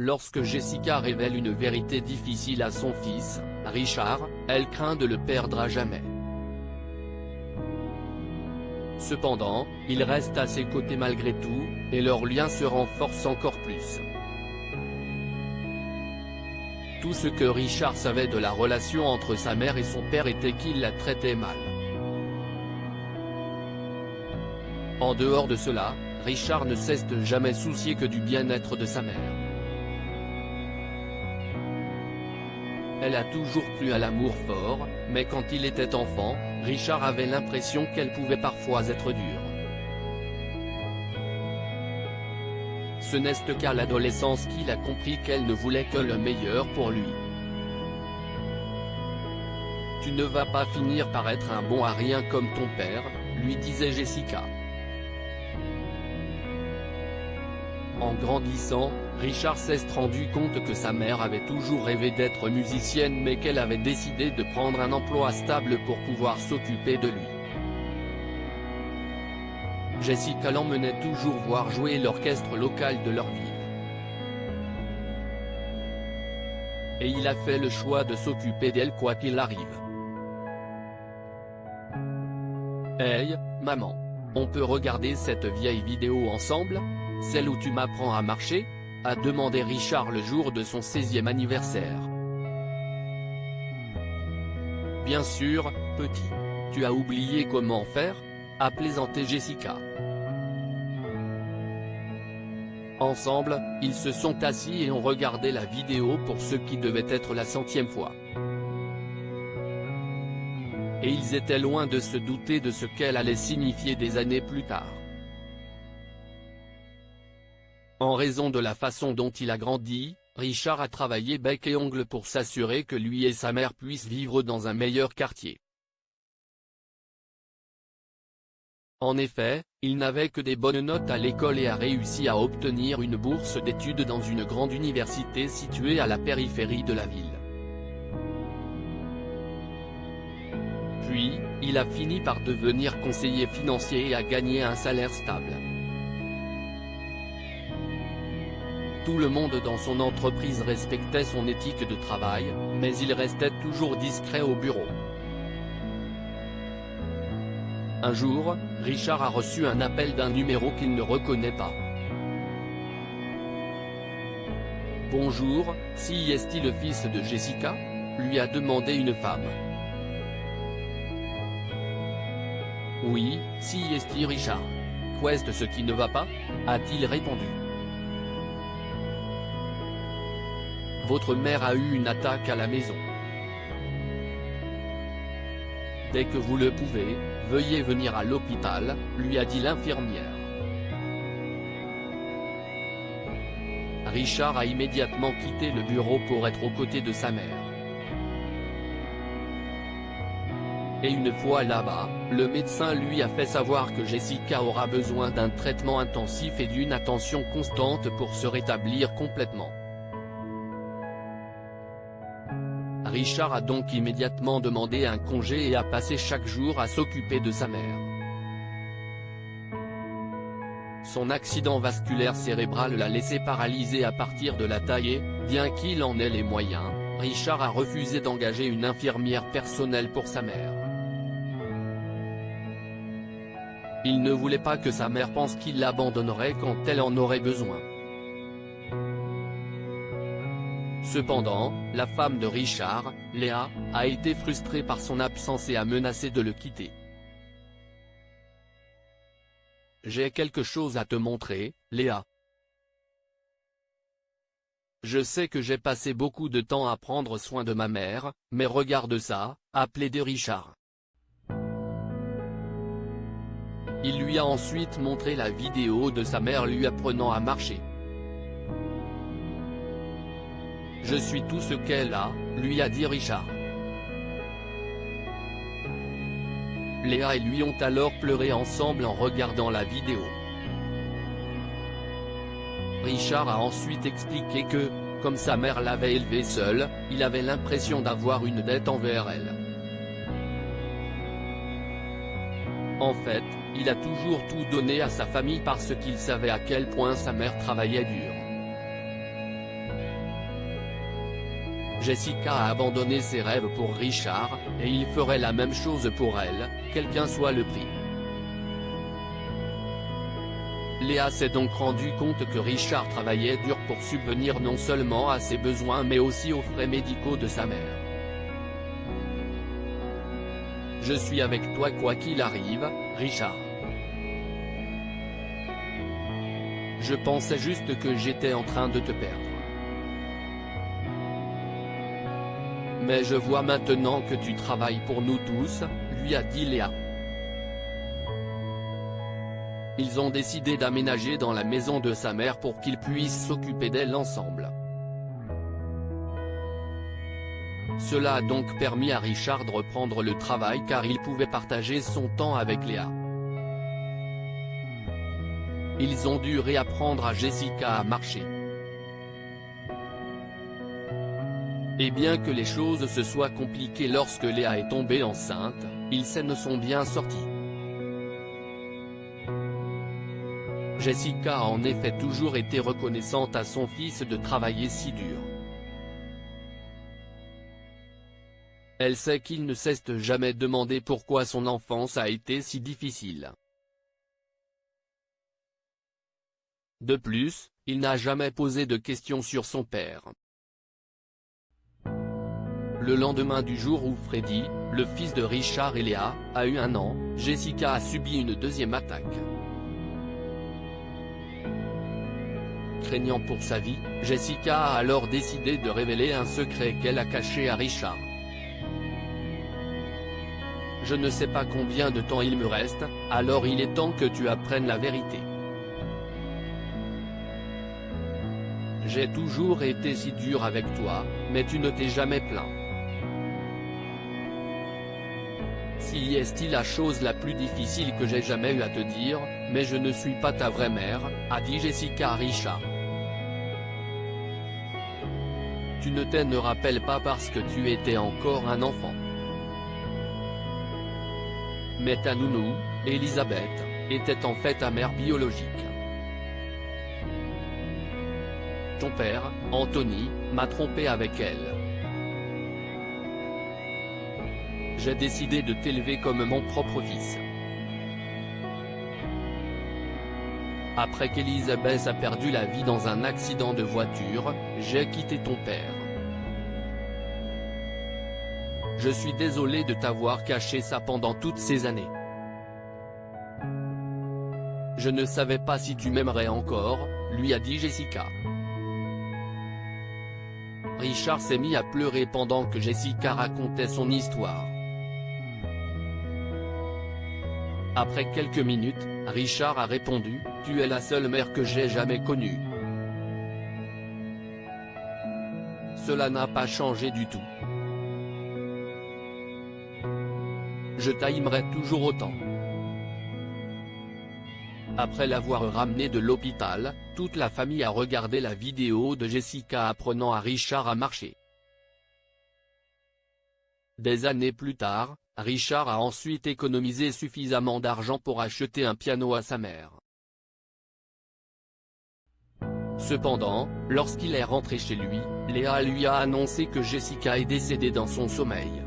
Lorsque Jessica révèle une vérité difficile à son fils, Richard, elle craint de le perdre à jamais. Cependant, il reste à ses côtés malgré tout, et leur lien se renforce encore plus. Tout ce que Richard savait de la relation entre sa mère et son père était qu'il la traitait mal. En dehors de cela, Richard ne cesse de jamais soucier que du bien-être de sa mère. Elle a toujours cru à l'amour fort, mais quand il était enfant, Richard avait l'impression qu'elle pouvait parfois être dure. Ce n'est qu'à l'adolescence qu'il a compris qu'elle ne voulait que le meilleur pour lui. « Tu ne vas pas finir par être un bon à rien comme ton père », lui disait Jessica. En grandissant, Richard s'est rendu compte que sa mère avait toujours rêvé d'être musicienne mais qu'elle avait décidé de prendre un emploi stable pour pouvoir s'occuper de lui. Jessica l'emmenait toujours voir jouer l'orchestre local de leur ville. Et il a fait le choix de s'occuper d'elle quoi qu'il arrive. Hey, maman. On peut regarder cette vieille vidéo ensemble ? Celle où tu m'apprends à marcher ? A demandé Richard le jour de son 16e anniversaire. Bien sûr, petit. Tu as oublié comment faire ? A plaisanté Jessica. Ensemble, ils se sont assis et ont regardé la vidéo pour ce qui devait être la 100e fois. Et ils étaient loin de se douter de ce qu'elle allait signifier des années plus tard. En raison de la façon dont il a grandi, Richard a travaillé bec et ongles pour s'assurer que lui et sa mère puissent vivre dans un meilleur quartier. En effet, il n'avait que des bonnes notes à l'école et a réussi à obtenir une bourse d'études dans une grande université située à la périphérie de la ville. Puis, il a fini par devenir conseiller financier et a gagné un salaire stable. Tout le monde dans son entreprise respectait son éthique de travail, mais il restait toujours discret au bureau. Un jour, Richard a reçu un appel d'un numéro qu'il ne reconnaît pas. « Bonjour, si est-il le fils de Jessica ?» lui a demandé une femme. « Oui, si est-il Richard. Qu'est-ce ce qui ne va pas ?» a-t-il répondu. « Votre mère a eu une attaque à la maison. Dès que vous le pouvez, veuillez venir à l'hôpital, » lui a dit l'infirmière. Richard a immédiatement quitté le bureau pour être aux côtés de sa mère. Et une fois là-bas, le médecin lui a fait savoir que Jessica aura besoin d'un traitement intensif et d'une attention constante pour se rétablir complètement. Richard a donc immédiatement demandé un congé et a passé chaque jour à s'occuper de sa mère. Son accident vasculaire cérébral l'a laissé paralysé à partir de la taille et, bien qu'il en ait les moyens, Richard a refusé d'engager une infirmière personnelle pour sa mère. Il ne voulait pas que sa mère pense qu'il l'abandonnerait quand elle en aurait besoin. Cependant, la femme de Richard, Léa, a été frustrée par son absence et a menacé de le quitter. « J'ai quelque chose à te montrer, Léa. Je sais que j'ai passé beaucoup de temps à prendre soin de ma mère, mais regarde ça », a plaidé Richard. Il lui a ensuite montré la vidéo de sa mère lui apprenant à marcher. « Je suis tout ce qu'elle a », lui a dit Richard. Léa et lui ont alors pleuré ensemble en regardant la vidéo. Richard a ensuite expliqué que, comme sa mère l'avait élevé seule, il avait l'impression d'avoir une dette envers elle. En fait, il a toujours tout donné à sa famille parce qu'il savait à quel point sa mère travaillait dur. Jessica a abandonné ses rêves pour Richard, et il ferait la même chose pour elle, quel qu'en soit le prix. Léa s'est donc rendu compte que Richard travaillait dur pour subvenir non seulement à ses besoins mais aussi aux frais médicaux de sa mère. Je suis avec toi quoi qu'il arrive, Richard. Je pensais juste que j'étais en train de te perdre. Mais je vois maintenant que tu travailles pour nous tous, lui a dit Léa. Ils ont décidé d'aménager dans la maison de sa mère pour qu'ils puissent s'occuper d'elle ensemble. Cela a donc permis à Richard de reprendre le travail car il pouvait partager son temps avec Léa. Ils ont dû réapprendre à Jessica à marcher. Et bien que les choses se soient compliquées lorsque Léa est tombée enceinte, ils s'en sont bien sortis. Jessica a en effet toujours été reconnaissante à son fils de travailler si dur. Elle sait qu'il ne s'est jamais demandé pourquoi son enfance a été si difficile. De plus, il n'a jamais posé de questions sur son père. Le lendemain du jour où Freddy, le fils de Richard et Léa, a eu 1 an, Jessica a subi une deuxième attaque. Craignant pour sa vie, Jessica a alors décidé de révéler un secret qu'elle a caché à Richard. Je ne sais pas combien de temps il me reste, alors il est temps que tu apprennes la vérité. J'ai toujours été si dur avec toi, mais tu ne t'es jamais plaint. Si est la chose la plus difficile que j'ai jamais eu à te dire, mais je ne suis pas ta vraie mère, a dit Jessica à Richard. Tu ne t'en rappelles pas parce que tu étais encore un enfant. Mais ta nounou, Elisabeth, était en fait ta mère biologique. Ton père, Anthony, m'a trompé avec elle. J'ai décidé de t'élever comme mon propre fils. Après qu'Elisabeth a perdu la vie dans un accident de voiture, j'ai quitté ton père. Je suis désolé de t'avoir caché ça pendant toutes ces années. Je ne savais pas si tu m'aimerais encore, lui a dit Jessica. Richard s'est mis à pleurer pendant que Jessica racontait son histoire. Après quelques minutes, Richard a répondu, « Tu es la seule mère que j'ai jamais connue. » Cela n'a pas changé du tout. Je t'aimerai toujours autant. Après l'avoir ramené de l'hôpital, toute la famille a regardé la vidéo de Jessica apprenant à Richard à marcher. Des années plus tard, Richard a ensuite économisé suffisamment d'argent pour acheter un piano à sa mère. Cependant, lorsqu'il est rentré chez lui, Léa lui a annoncé que Jessica est décédée dans son sommeil.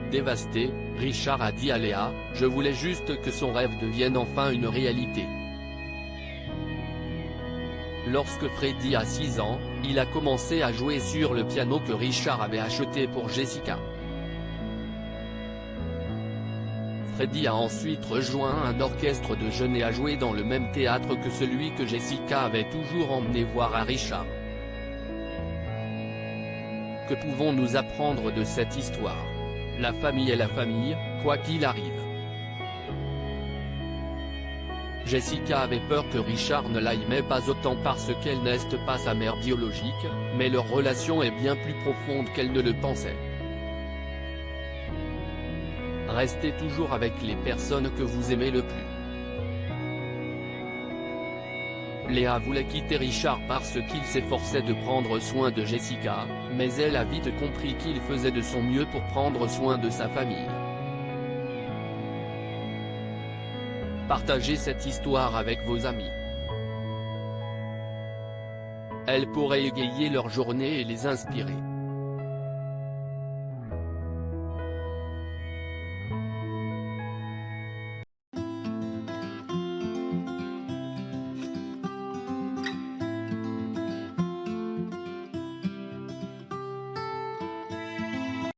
Dévasté, Richard a dit à Léa, « Je voulais juste que son rêve devienne enfin une réalité. » Lorsque Freddy a 6 ans, il a commencé à jouer sur le piano que Richard avait acheté pour Jessica. Freddy a ensuite rejoint un orchestre de jeunes et a joué dans le même théâtre que celui que Jessica avait toujours emmené voir à Richard. Que pouvons-nous apprendre de cette histoire? La famille est la famille, quoi qu'il arrive. Jessica avait peur que Richard ne l'aimait pas autant parce qu'elle n'est pas sa mère biologique, mais leur relation est bien plus profonde qu'elle ne le pensait. Restez toujours avec les personnes que vous aimez le plus. Léa voulait quitter Richard parce qu'il s'efforçait de prendre soin de Jessica, mais elle a vite compris qu'il faisait de son mieux pour prendre soin de sa famille. Partagez cette histoire avec vos amis. Elle pourrait égayer leur journée et les inspirer.